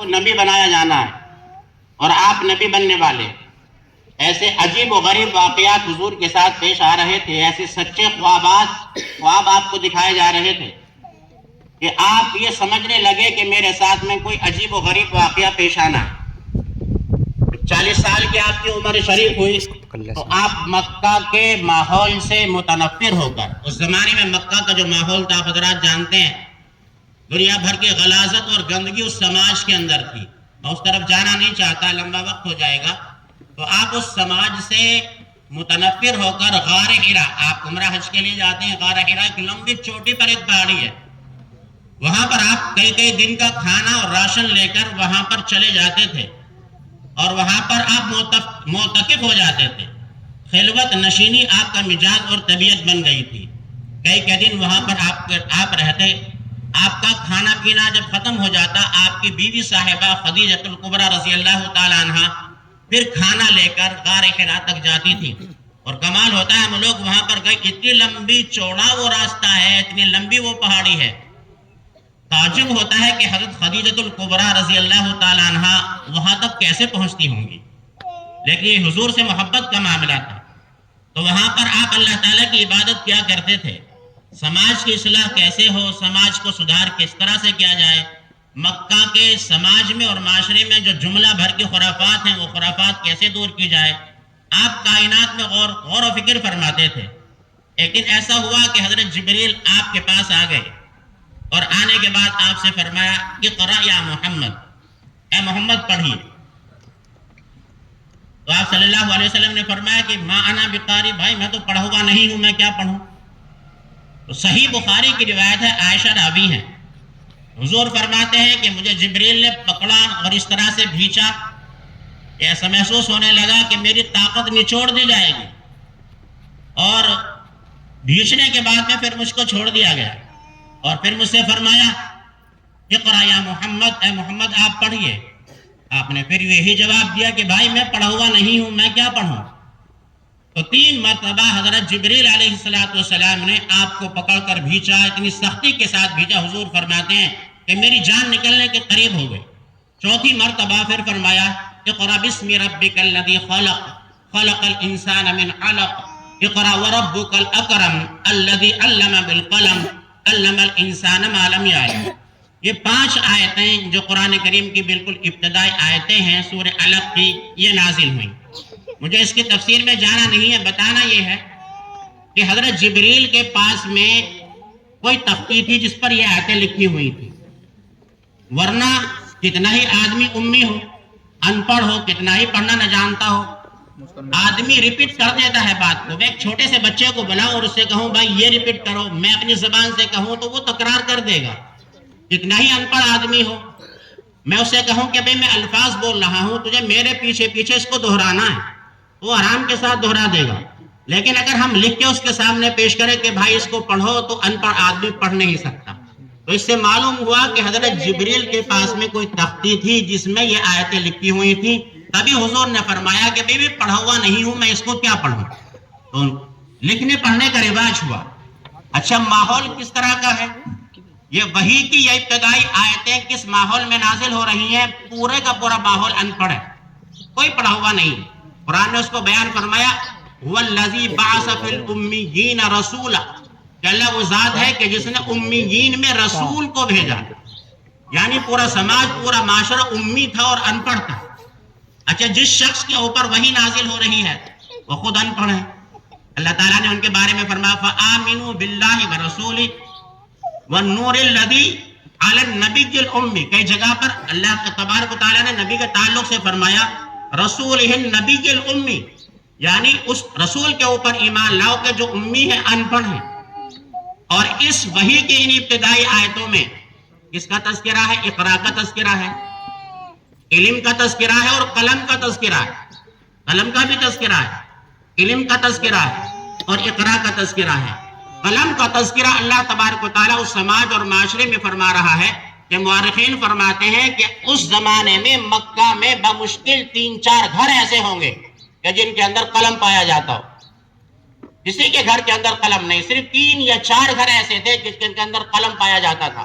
کو نبی بنایا جانا ہے اور آپ نبی بننے والے. ایسے عجیب و غریب واقعات حضور کے ساتھ پیش آ رہے تھے، ایسے سچے خواب آپ کو دکھائے جا رہے تھے کہ آپ یہ سمجھنے لگے کہ میرے ساتھ میں کوئی عجیب و غریب واقعہ پیش آنا ہے. 40 سال کی آپ کی عمر شریف ہوئی تو آپ مکہ کے ماحول سے متنفر ہو کر، اس زمانے میں مکہ کا جو ماحول تھا آپ حضرات جانتے ہیں، دنیا بھر کی غلاظت اور گندگی اس سماج کے اندر تھی. میں اس طرف جانا نہیں چاہتا، لمبا وقت ہو جائے گا. تو آپ اس سماج سے متنفر ہو کر غار حرا، آپ عمرہ حج کے لیے جاتے ہیں، غار حرا ایک لمبی چوٹی پر ایک پہاڑی ہے، وہاں پر آپ کئی دن کا کھانا اور راشن لے کر وہاں پر چلے جاتے تھے اور وہاں پر آپ معتکف ہو جاتے تھے. خلوت نشینی آپ کا مزاج اور طبیعت بن گئی تھی. کئی دن وہاں پر آپ رہتے. آپ کا کھانا پینا جب ختم ہو جاتا، آپ کی بیوی صاحبہ خدیجۃ الکبریٰ رضی اللہ تعالی عنہ پھر کھانا لے کر غار حرا تک جاتی تھی. اور کمال ہوتا ہے ہم لوگ وہاں پر گئے، اتنی لمبی چوڑا وہ راستہ ہے، اتنی لمبی وہ پہاڑی ہے. تعجب ہوتا ہے کہ حضرت خدیجۃ الکبریٰ رضی اللہ تعالی عنہ وہاں تک کیسے پہنچتی ہوں گی، لیکن یہ حضور سے محبت کا معاملہ تھا. تو وہاں پر آپ اللہ تعالیٰ کی عبادت کیا کرتے تھے. سماج کی اصلاح کیسے ہو، سماج کو سدھار کس طرح سے کیا جائے، مکہ کے سماج میں اور معاشرے میں جو جملہ بھر کے خرافات ہیں وہ خرافات کیسے دور کی جائے، آپ کائنات میں غور و فکر فرماتے تھے. ایک دن ایسا ہوا کہ حضرت جبریل آپ کے پاس آ گئے اور آنے کے بعد آپ سے فرمایا اقرأ یا محمد، اے محمد پڑھیے. تو آپ صلی اللہ علیہ وسلم نے فرمایا کہ ما انا بقاری، بھائی میں تو پڑھا ہوا نہیں ہوں، میں کیا پڑھوں. تو صحیح بخاری کی روایت ہے، عائشہ راوی ہیں، حضور فرماتے ہیں کہ مجھے جبریل نے پکڑا اور اس طرح سے بھینچا، ایسا محسوس ہونے لگا کہ میری طاقت نچوڑ دی جائے گی، اور بھینچنے کے بعد میں پھر مجھ کو چھوڑ دیا گیا اور پھر مجھ سے فرمایا اقرأ یا محمد، اے محمد آپ پڑھیے. آپ نے پھر یہی جواب دیا کہ بھائی میں پڑھا ہوا نہیں ہوں، میں کیا پڑھوں. تو 3 مرتبہ حضرت جبریل علیہ السلام نے آپ کو پکڑ کر بھینچا، اتنی سختی کے ساتھ بھینچا، حضور فرماتے ہیں کہ میری جان نکلنے کے قریب ہو گئی. 4تھی مرتبہ پھر فرمایا اقرأ بسم ربک الذی خلق، خلق الانسان من علق، اقرأ وربک الاکرم الذی علم بالقلم، علم الانسان ما لم یعلم. یہ 5 آیتیں جو قرآن کریم کی بالکل ابتدائی آیتیں ہیں سورہ علق کی، یہ نازل ہوئیں. مجھے اس کی تفسیر میں جانا نہیں ہے، بتانا یہ ہے کہ حضرت جبریل کے پاس میں کوئی تختی تھی جس پر یہ آیتیں لکھی ہوئی تھی، ورنہ کتنا ہی آدمی امی ہو، ان پڑھ ہو، کتنا ہی پڑھنا نہ جانتا ہو، آدمی ریپیٹ کر دیتا ہے بات کو. میں ایک چھوٹے سے بچے کو بلاؤں اور اس سے کہوں بھائی یہ ریپیٹ کرو، میں اپنی زبان سے کہوں تو وہ تکرار کر دے گا. کتنا ہی ان پڑھ آدمی ہو، میں اسے کہوں کہ بھئی میں الفاظ بول رہا ہوں، تجھے میرے پیچھے اس کو دہرانا ہے، وہ آرام کے ساتھ دہرا دے گا. لیکن اگر ہم لکھ کے اس کے سامنے پیش کریں کہ بھائی اس کو پڑھو، تو ان پڑھ آدمی پڑھ نہیں سکتا. تو اس سے معلوم ہوا کہ حضرت جبریل کے پاس میں کوئی تختی تھی جس میں یہ آیتیں لکھی ہوئی تھی. تبھی حضور نے فرمایا کہ بھئی پڑھا ہوا نہیں ہوں، میں اس کو کیا پڑھوں. تو لکھنے پڑھنے کا رواج ہوا. اچھا ماحول کس طرح کا ہے، یہ وحی کی یہ ابتدائی آیتیں کس ماحول میں نازل ہو رہی ہیں، پورے کا پورا ماحول ان پڑھ ہے، کوئی پڑھا ہوا نہیں. قرآن نے اس کو بیان فرمایا وَالَّذِي بَعَثَ فِي الْأُمِّيِّينَ رَسُولًا، کہ اللہ وہ ذات ہے کہ جس نے امیین میں رسول کو بھیجا. یعنی پورا سماج، پورا معاشرہ امی تھا اور ان پڑھ تھا. اچھا جس شخص کے اوپر وحی نازل ہو رہی ہے وہ خود ان پڑھ ہے. اللہ تعالیٰ نے ان کے بارے میں فرمایا فَآمِنُوا بِاللَّهِ وَرَسُولِهِ وَالنُّورِ الَّذِي عَلَى النَّبِيِّ الْأُمِّ. کئی جگہ پر اللہ تبارک و تعالیٰ نے نبی کے تعلق سے فرمایا رسولہ النبی الأمی، یعنی اس رسول کے اوپر ایمان لاؤ کہ جو امی ہے، ان پڑھ ہے. اور اس وحی کے ان ابتدائی آیتوں میں کس کا تذکرہ ہے؟ اقرا کا تذکرہ ہے، علم کا تذکرہ ہے اور قلم کا تذکرہ ہے. قلم کا بھی تذکرہ ہے، علم کا تذکرہ ہے اور اقرا کا تذکرہ ہے. قلم کا تذکرہ اللہ تبارک و تعالیٰ اس سماج اور معاشرے میں فرما رہا ہے کہ مورخین فرماتے ہیں کہ اس زمانے میں مکہ میں بمشکل 3-4 گھر ایسے ہوں گے کہ جن کے اندر قلم پایا جاتا ہو. کسی کے گھر کے اندر قلم نہیں، صرف 3 یا 4 گھر ایسے تھے جن کے اندر قلم پایا جاتا تھا.